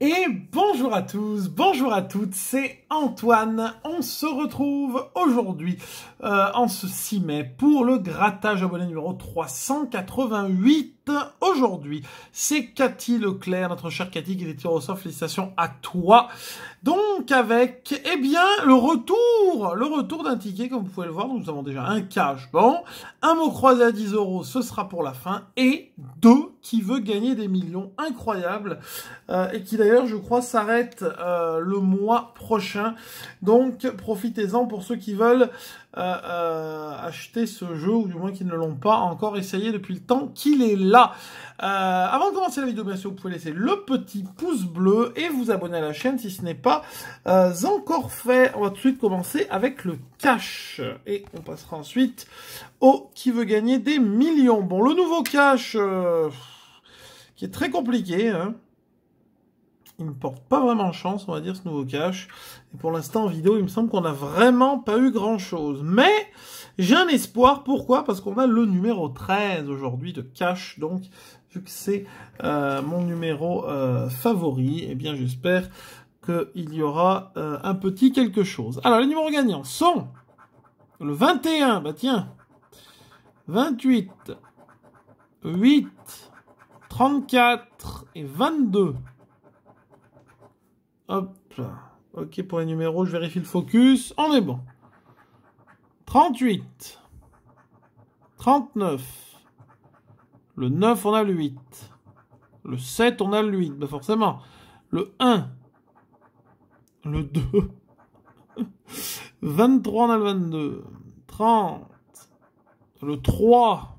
Et bonjour à tous, bonjour à toutes, c'est Antoine. On se retrouve aujourd'hui, en ce 6 mai, pour le grattage abonné numéro 388. Aujourd'hui, c'est Cathy Leclerc, notre chère Cathy, qui est tirée au sort. Félicitations à toi. Donc avec, eh bien, le retour d'un ticket, comme vous pouvez le voir. Nous avons déjà un cash, bon, un mot croisé à 10 €, ce sera pour la fin, et deux qui veut gagner des millions, incroyable, et qui d'ailleurs, je crois, s'arrête le mois prochain. Donc, profitez-en pour ceux qui veulent acheter ce jeu, ou du moins qui ne l'ont pas encore essayé depuis le temps qu'il est là. Avant de commencer la vidéo, bien sûr, vous pouvez laisser le petit pouce bleu et vous abonner à la chaîne si ce n'est pas encore fait. On va tout de suite commencer avec le cash. Et on passera ensuite au qui veut gagner des millions. Bon, le nouveau cash, qui est très compliqué, hein. Il ne porte pas vraiment chance, on va dire, ce nouveau cash. Et pour l'instant, en vidéo, il me semble qu'on n'a vraiment pas eu grand-chose. Mais j'ai un espoir. Pourquoi? Parce qu'on a le numéro 13 aujourd'hui de cash. Donc, vu que c'est mon numéro favori, eh bien, j'espère qu'il y aura un petit quelque chose. Alors, les numéros gagnants sont le 21, bah tiens, 28, 8, 34 et 22. Hop, ok pour les numéros, je vérifie le focus, on est bon. 38, 39, le 9 on a le 8, le 7 on a le 8, bah forcément, le 1, le 2, 23 on a le 22, 30, le 3,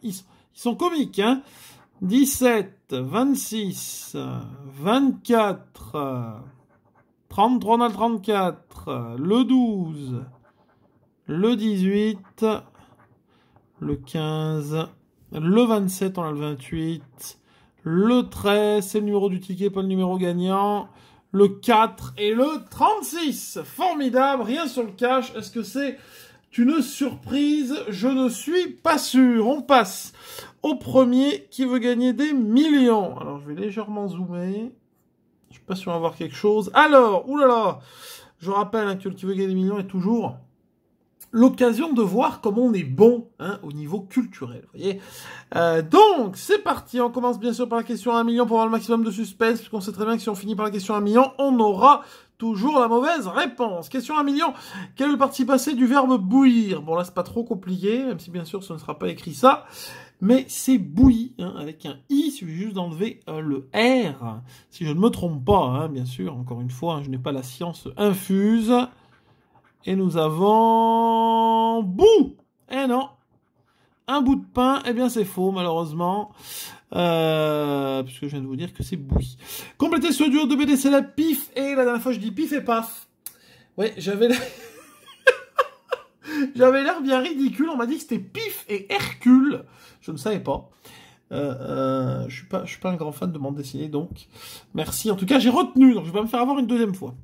ils sont comiques, hein. 17, 26, 24, 33 on a le 34, le 12, le 18, le 15, le 27 on a le 28, le 13, c'est le numéro du ticket, pas le numéro gagnant, le 4 et le 36. Formidable, rien sur le cash. Est-ce que c'est une surprise? Je ne suis pas sûr. On passe au premier qui veut gagner des millions. Alors, je vais légèrement zoomer. Je suis pas sûr d'avoir quelque chose. Alors, oulala, je rappelle hein, que le qui veut gagner des millions est toujours l'occasion de voir comment on est bon hein, au niveau culturel. Vous voyez donc, c'est parti. On commence bien sûr par la question à 1 million pour avoir le maximum de suspense, puisqu'on sait très bien que si on finit par la question à 1 million, on aura toujours la mauvaise réponse. Question à 1 million. Quel est le participe passé du verbe bouillir? Bon, là, c'est pas trop compliqué, même si bien sûr, ce ne sera pas écrit ça. Mais c'est bouilli, hein, avec un i, il suffit juste d'enlever le r. Si je ne me trompe pas, hein, bien sûr, encore une fois, hein, je n'ai pas la science infuse. Et nous avons... Bout! Eh non! Un bout de pain, eh bien c'est faux, malheureusement. Puisque je viens de vous dire que c'est bouilli. Complétez ce duo de BD, c'est la pif. Et la dernière fois, je dis pif et paf. Ouais, j'avais l'air... j'avais l'air bien ridicule. On m'a dit que c'était pif et Hercule. Je ne savais pas. Je suis pas un grand fan de bande dessinée, donc merci. En tout cas, j'ai retenu, donc je vais pas me faire avoir une deuxième fois.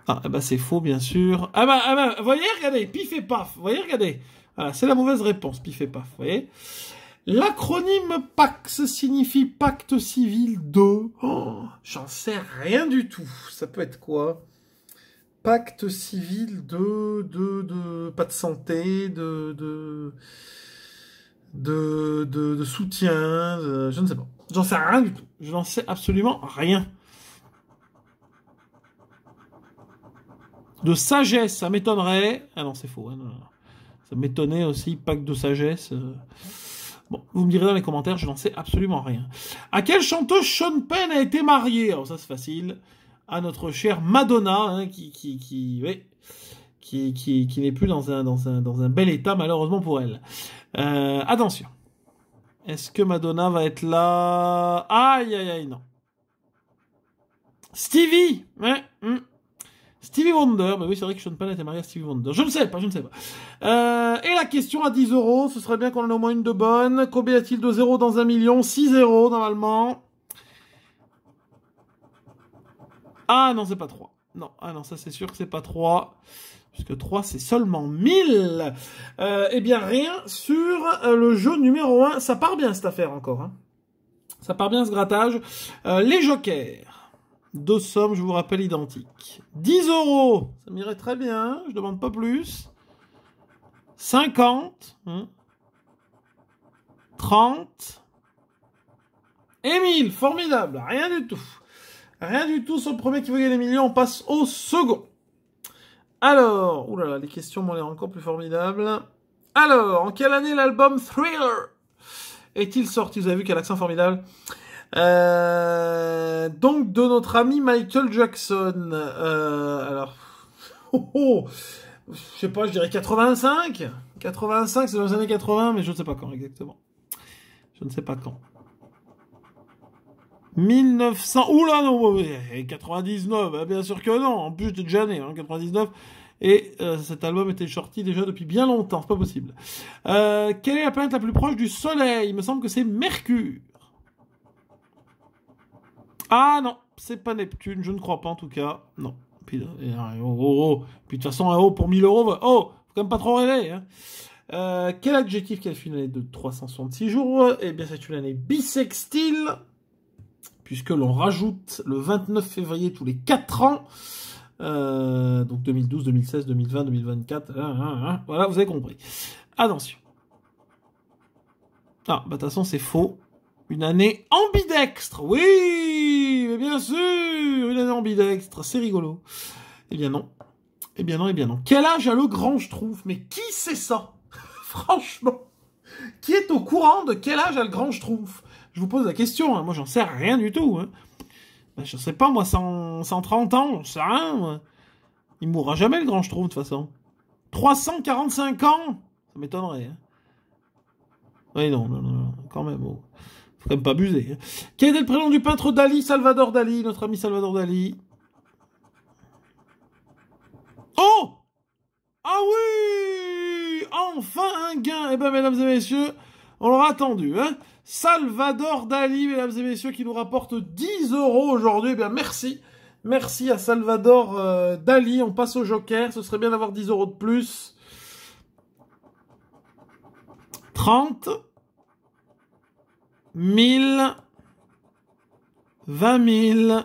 Ah, bah c'est faux, bien sûr. Ah bah, vous voyez, regardez, pif et paf. Vous voyez, regardez. Voilà, c'est la mauvaise réponse, pif et paf, vous voyez. L'acronyme PAX signifie Pacte Civil de... Oh, j'en sais rien du tout. Ça peut être quoi? Pacte Civil de... Pas de santé, de soutien, je ne sais pas. J'en sais rien du tout. Je n'en sais absolument rien. De sagesse, ça m'étonnerait. Ah non, c'est faux. Hein, non. Ça m'étonnait aussi, pacte de sagesse. Bon, vous me direz dans les commentaires, je n'en sais absolument rien. À quelle chanteuse Sean Penn a été marié? Alors ça, c'est facile. À notre chère Madonna, hein, qui n'est plus dans un bel état, malheureusement pour elle. Attention. Est-ce que Madonna va être là? Aïe, aïe, aïe, non. Stevie, ouais. Stevie Wonder, mais oui, c'est vrai que Sean Penn était marié à Stevie Wonder. Je ne sais pas. Et la question à 10 €, ce serait bien qu'on en ait au moins une de bonne. Combien y a-t-il de 0 dans 1 million? 6 0, normalement. Ah non, c'est pas 3. Non, ah non, ça c'est sûr que c'est pas 3. Puisque 3, c'est seulement 1000. Eh bien, rien sur le jeu numéro 1. Ça part bien, cette affaire, encore. Hein. Ça part bien ce grattage. Les jokers. 2 sommes, je vous rappelle, identiques. 10 €. Ça m'irait très bien. Je demande pas plus. 50. 30. Et 1000. Formidable. Rien du tout. Rien du tout sur le premier qui veut gagner les millions. On passe au second. Alors, oulala, les questions m'ont l'air encore plus formidables. Alors, en quelle année l'album Thriller est-il sorti? Vous avez vu quel accent formidable. Donc, de notre ami Michael Jackson. Alors, je sais pas, je dirais 85. 85, c'est dans les années 80, mais je ne sais pas quand exactement. Je ne sais pas quand. 1900. Oula, non, 99, bien sûr que non. En plus, j'étais déjà né, 99. Et cet album était sorti déjà depuis bien longtemps, c'est pas possible. Quelle est la planète la plus proche du Soleil? Il me semble que c'est Mercure. Ah non, c'est pas Neptune, je ne crois pas en tout cas. Non. Puis, Puis de toute façon, un O pour 1000 €. Oh, faut quand même pas trop rêver. Hein. Quel adjectif qualifie une année de 366 jours? Eh bien, c'est une année bisextile, puisque l'on rajoute le 29 février tous les 4 ans. Donc 2012, 2016, 2020, 2024. Voilà, vous avez compris. Attention. Ah, bah de toute façon, c'est faux. Une année ambidextre. Oui, mais bien sûr, une année ambidextre. C'est rigolo. Eh bien non. Eh bien non, eh bien non. Quel âge a le grand Schtroumpf? Mais qui sait ça? Franchement. Qui est au courant de quel âge a le grand Schtroumpf? Je vous pose la question. Hein. Moi, j'en sais rien du tout. Hein. Ben, je sais pas, moi, 130 ans, je sais rien. Moi. Il mourra jamais, le grand Schtroumpf, de toute façon. 345 ans? Ça m'étonnerait. Hein. Oui, non, quand même. Oh. Faut quand même pas abuser. Hein. Quel était le prénom du peintre Dali, Salvador Dali, notre ami Salvador Dali? Oh! Ah oui! Enfin un gain! Eh ben, mesdames et messieurs, on l'aura attendu, hein? Salvador Dali, mesdames et messieurs, qui nous rapporte 10 € aujourd'hui. Eh bien, merci. Merci à Salvador Dali. On passe au joker. Ce serait bien d'avoir 10 € de plus. 30. 1000. 20 000.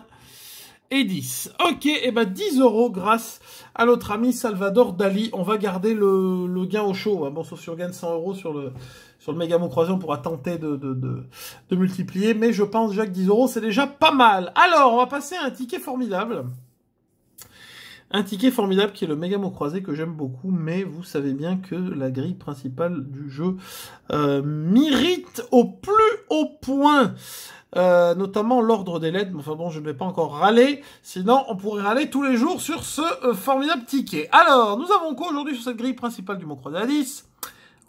Et 10. Ok, et ben 10 € grâce à notre ami Salvador Dali. On va garder le gain au chaud. Hein. Bon, sauf si on gagne 100 € sur le méga mot croisé, on pourra tenter de multiplier. Mais je pense déjà que 10 € c'est déjà pas mal. Alors, on va passer à un ticket formidable. Un ticket formidable qui est le méga mot croisé que j'aime beaucoup. Mais vous savez bien que la grille principale du jeu m'irrite au plus haut point. Notamment l'ordre des lettres, mais enfin bon, je ne vais pas encore râler, sinon on pourrait râler tous les jours sur ce formidable ticket. Alors, nous avons quoi aujourd'hui sur cette grille principale du mot croisé à 10?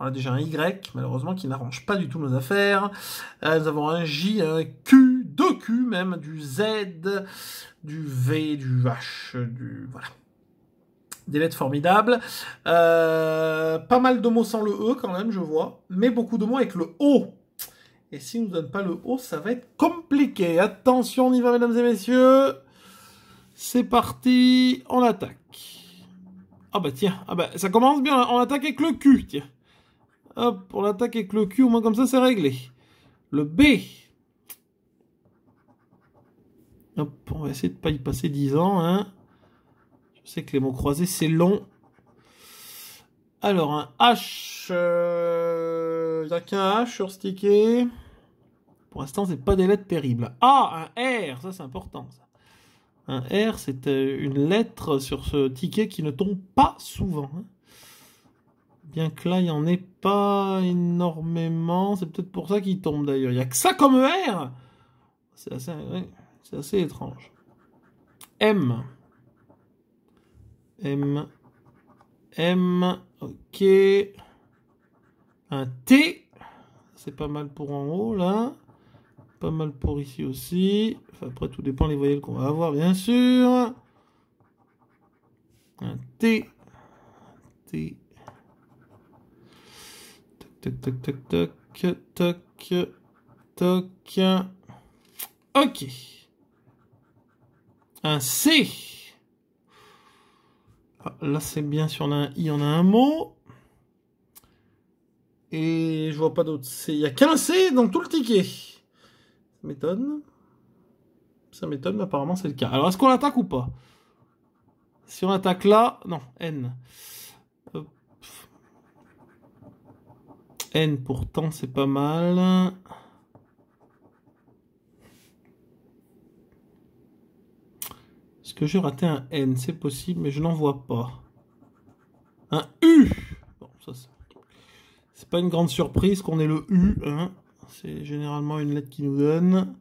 On a déjà un Y, malheureusement, qui n'arrange pas du tout nos affaires. Nous avons un J, un Q, 2 Q même, du Z, du V, du H, du... voilà. Des lettres formidables. Pas mal de mots sans le E quand même, je vois, mais beaucoup de mots avec le O. Et si on ne donne pas le haut, ça va être compliqué. Attention, on y va, mesdames et messieurs. C'est parti, on attaque. Ah bah tiens, ça commence bien, on attaque avec le Q, tiens. Hop, on attaque avec le Q, au moins comme ça, c'est réglé. Le B. Hop, on va essayer de ne pas y passer 10 ans, hein. Je sais que les mots croisés, c'est long. Alors, un H. Il n'y a qu'un H sur ce ticket. Pour l'instant, c'est pas des lettres terribles. Ah, un R, ça c'est important. Ça. Un R, c'est une lettre sur ce ticket qui ne tombe pas souvent. Hein. Bien que là, il n'y en ait pas énormément. C'est peut-être pour ça qu'il tombe d'ailleurs. Il n'y a que ça comme R. C'est assez étrange. M. M. M. Ok. Un T. C'est pas mal pour en haut, là. Pas mal pour ici aussi. Enfin, après, tout dépend des voyelles qu'on va avoir, bien sûr. Un T. T. Toc, toc, toc, toc, toc, toc, toc. Ok. Un C. Ah, là, c'est bien si on a un I, on a un mot. Et je vois pas d'autres C. Il n'y a qu'un C dans tout le ticket. Ça m'étonne. Ça m'étonne, mais apparemment c'est le cas. Alors, est-ce qu'on attaque ou pas? Si on attaque là... Non, N. Hop. N, pourtant, c'est pas mal. Est-ce que j'ai raté un N? C'est possible, mais je n'en vois pas. Un U! Bon, ça, c'est pas une grande surprise qu'on ait le U, hein. C'est généralement une lettre qui nous donne...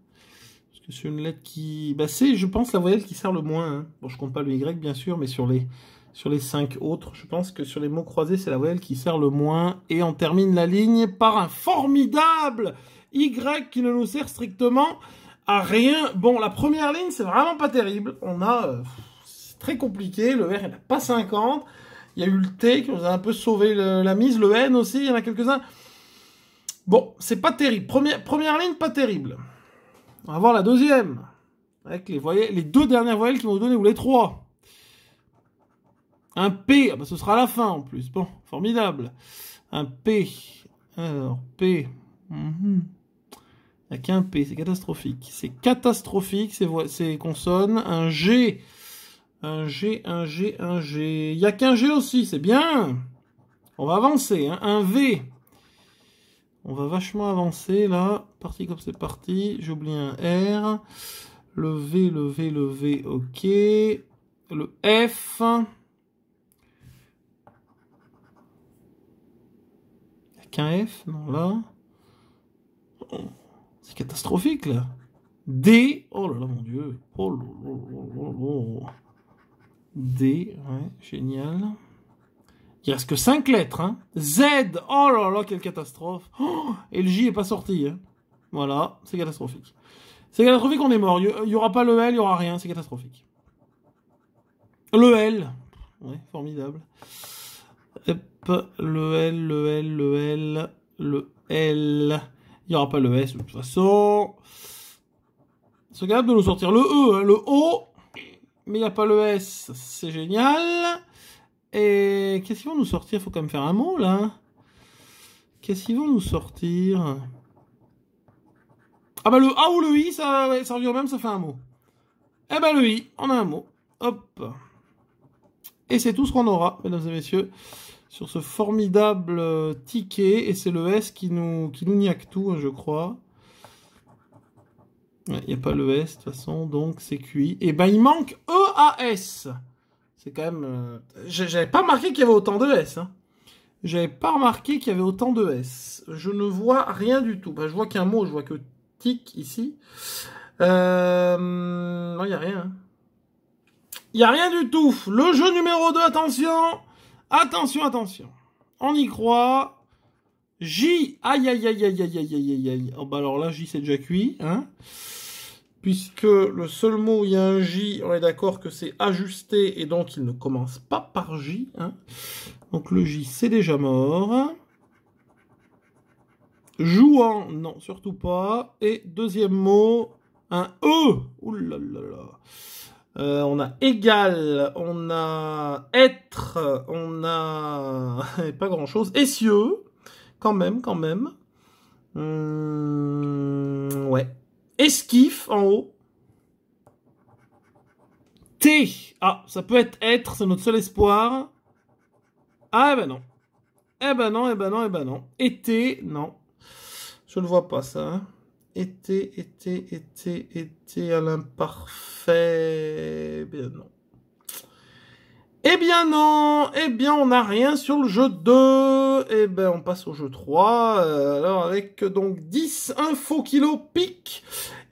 C'est une lettre qui... Bah, c'est, je pense, la voyelle qui sert le moins. Hein. Bon, je compte pas le Y, bien sûr, mais sur les 5 autres, je pense que sur les mots croisés, c'est la voyelle qui sert le moins. Et on termine la ligne par un formidable Y qui ne nous sert strictement à rien. Bon, la première ligne, c'est vraiment pas terrible. On a... c'est très compliqué. Le R, il n'a pas 50. Il y a eu le T qui nous a un peu sauvé la mise. Le N aussi, il y en a quelques-uns. Bon, c'est pas terrible. Première ligne, pas terrible. On va voir la deuxième, avec les deux dernières voyelles qui vont nous donner, ou les trois. Un P, ah bah ce sera à la fin en plus. Bon, formidable. Un P. Alors, P. Il n'y a qu'un P, c'est catastrophique. C'est catastrophique, ces consonnes. Un G. Un G, un G, un G. Il n'y a qu'un G aussi, c'est bien. On va avancer, hein. Un V. On va vachement avancer, là. Parti comme c'est parti. J'ai oublié un R. Le V, le V, le V, ok. Le F. Il n'y a qu'un F, non, là. Oh, c'est catastrophique, là. D. Oh là là, mon Dieu. Oh là là là là là. D, ouais, génial. Il reste que 5 lettres, hein. Z, oh là là, quelle catastrophe. Oh, et le J est pas sorti, hein. Voilà, c'est catastrophique. C'est catastrophique, on est mort. Il n'y aura pas le L, il n'y aura rien, c'est catastrophique. Le L, ouais, formidable. Hop, le L, le L, le L, le L. Il n'y aura pas le S, de toute façon. C'est capable de nous sortir le E, hein, le O, mais il n'y a pas le S, c'est génial. Et qu'est-ce qu'ils vont nous sortir? Faut quand même faire un mot, là. Qu'est-ce qu'ils vont nous sortir? Ah bah le A ou le I, ça revient au même, ça fait un mot. Eh bah le I, on a un mot. Hop. Et c'est tout ce qu'on aura, mesdames et messieurs, sur ce formidable ticket. Et c'est le S qui nous niaque tout, hein, je crois. Il n'y a pas le S, de toute façon, donc c'est cuit. Et ben il manque E-A-S. C'est quand même... J'avais pas remarqué qu'il y avait autant de S. Hein. J'avais pas remarqué qu'il y avait autant de S. Je ne vois rien du tout. Bah, je vois qu'un mot, je vois que tic ici. Non, il n'y a rien. Hein. Il n'y a rien du tout. Le jeu numéro 2, attention. Attention, attention. On y croit. J. Aïe, aïe, aïe, aïe, aïe, aïe, aïe, aïe. Oh, bah alors là, J, c'est déjà cuit. Hein. Puisque le seul mot où il y a un J, on est d'accord que c'est ajusté, et donc il ne commence pas par J. Hein. Donc le J, c'est déjà mort. Jouant, non, surtout pas. Et deuxième mot, un E. Ouh là là là. On a égal, on a être, on a pas grand chose. Essieux, quand même. Ouais. Esquif en haut. T. Ah, ça peut être, c'est notre seul espoir. Ah, eh ben non. Eh ben non. Été, non. Je ne vois pas ça. Hein. Été à l'imparfait. Eh bien non. Eh bien on n'a rien sur le jeu 2. Eh ben on passe au jeu 3. Alors avec donc 10 infos kilo pique.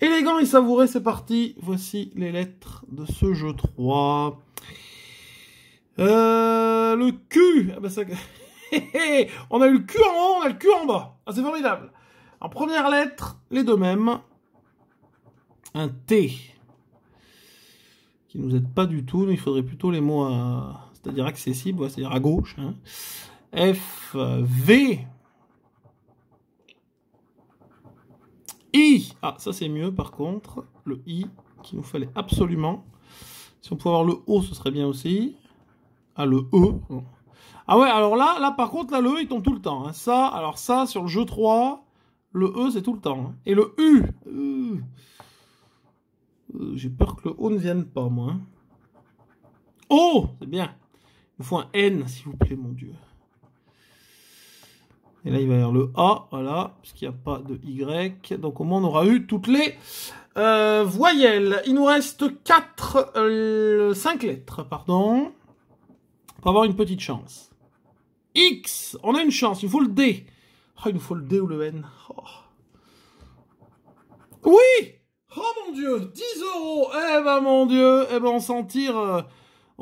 Élégant et savouré, c'est parti. Voici les lettres de ce jeu 3. Le Q. Ah ben ça... on a eu le Q en haut, on a le Q en bas. Ah, c'est formidable. En première lettre, les deux mêmes. Un T. Qui nous aide pas du tout. Il faudrait plutôt les mots c'est-à-dire accessibles, ouais, c'est-à-dire à gauche. Hein. F, V. I. Ah, ça c'est mieux par contre. Le I, qu'il nous fallait absolument. Si on pouvait avoir le O, ce serait bien aussi. Ah, le E. Ah ouais, alors là par contre, là, le E, il tombe tout le temps. Hein. Ça, alors ça, sur le jeu 3, Le E, c'est tout le temps. Hein. Et le U. J'ai peur que le O ne vienne pas, moi. Hein. O, c'est bien. Il me faut un N, s'il vous plaît, mon Dieu. Et là, il va y avoir le A, voilà, parce qu'il n'y a pas de Y. Donc, au moins, on aura eu toutes les voyelles. Il nous reste 5 lettres, pardon. Pour avoir une petite chance. X, on a une chance, il faut le D. Oh, il nous faut le D ou le N. Oh. Oui! Oh mon Dieu, 10 €. Eh ben mon Dieu, eh ben on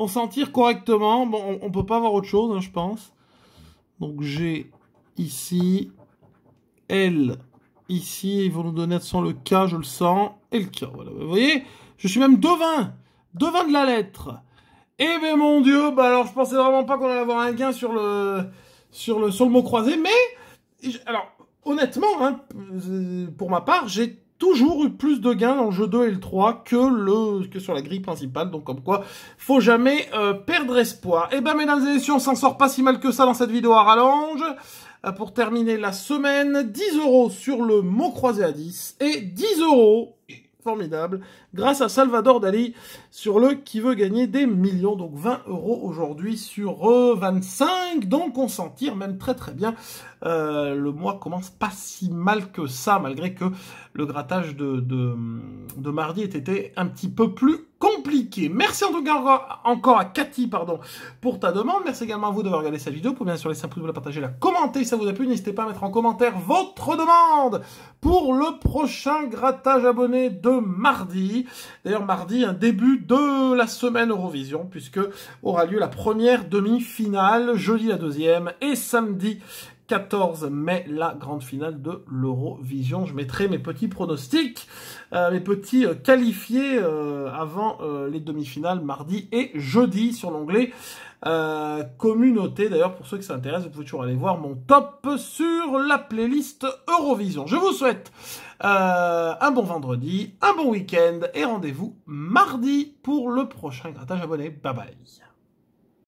s'en tire correctement. Bon, on peut pas avoir autre chose, hein, je pense. Donc j'ai ici L, ici, ils vont nous donner sans le K, je le sens, et le K. Voilà, vous voyez, je suis même devin de la lettre. Eh ben mon Dieu, bah alors je pensais vraiment pas qu'on allait avoir un gain sur le mot croisé, mais alors honnêtement, hein, pour ma part, j'ai toujours eu plus de gains dans le jeu 2 et le 3 que sur la grille principale, donc comme quoi, faut jamais perdre espoir. Eh ben mesdames et messieurs, on s'en sort pas si mal que ça dans cette vidéo à rallonge. Pour terminer la semaine, 10 € sur le mot croisé à 10 et 10 €. Formidable, grâce à Salvador Dali sur le qui veut gagner des millions, donc 20 € aujourd'hui sur 25, donc on s'en tire même très très bien. Le mois commence pas si mal que ça, malgré que le grattage de mardi était un petit peu plus compliqué. Merci en tout cas encore à Cathy, pardon, pour ta demande. Merci également à vous d'avoir regardé cette vidéo. Vous pouvez bien sûr laisser un pouce bleu, la partager, la commenter si ça vous a plu. N'hésitez pas à mettre en commentaire votre demande pour le prochain grattage abonné de mardi. D'ailleurs, mardi, un début de la semaine Eurovision, puisque aura lieu la première demi-finale, jeudi la deuxième, et samedi 14 mai, la grande finale de l'Eurovision. Je mettrai mes petits pronostics, mes petits qualifiés avant les demi-finales mardi et jeudi sur l'onglet communauté. D'ailleurs, pour ceux qui s'intéressent, vous pouvez toujours aller voir mon top sur la playlist Eurovision. Je vous souhaite un bon vendredi, un bon week-end et rendez-vous mardi pour le prochain grattage abonné. Bye bye.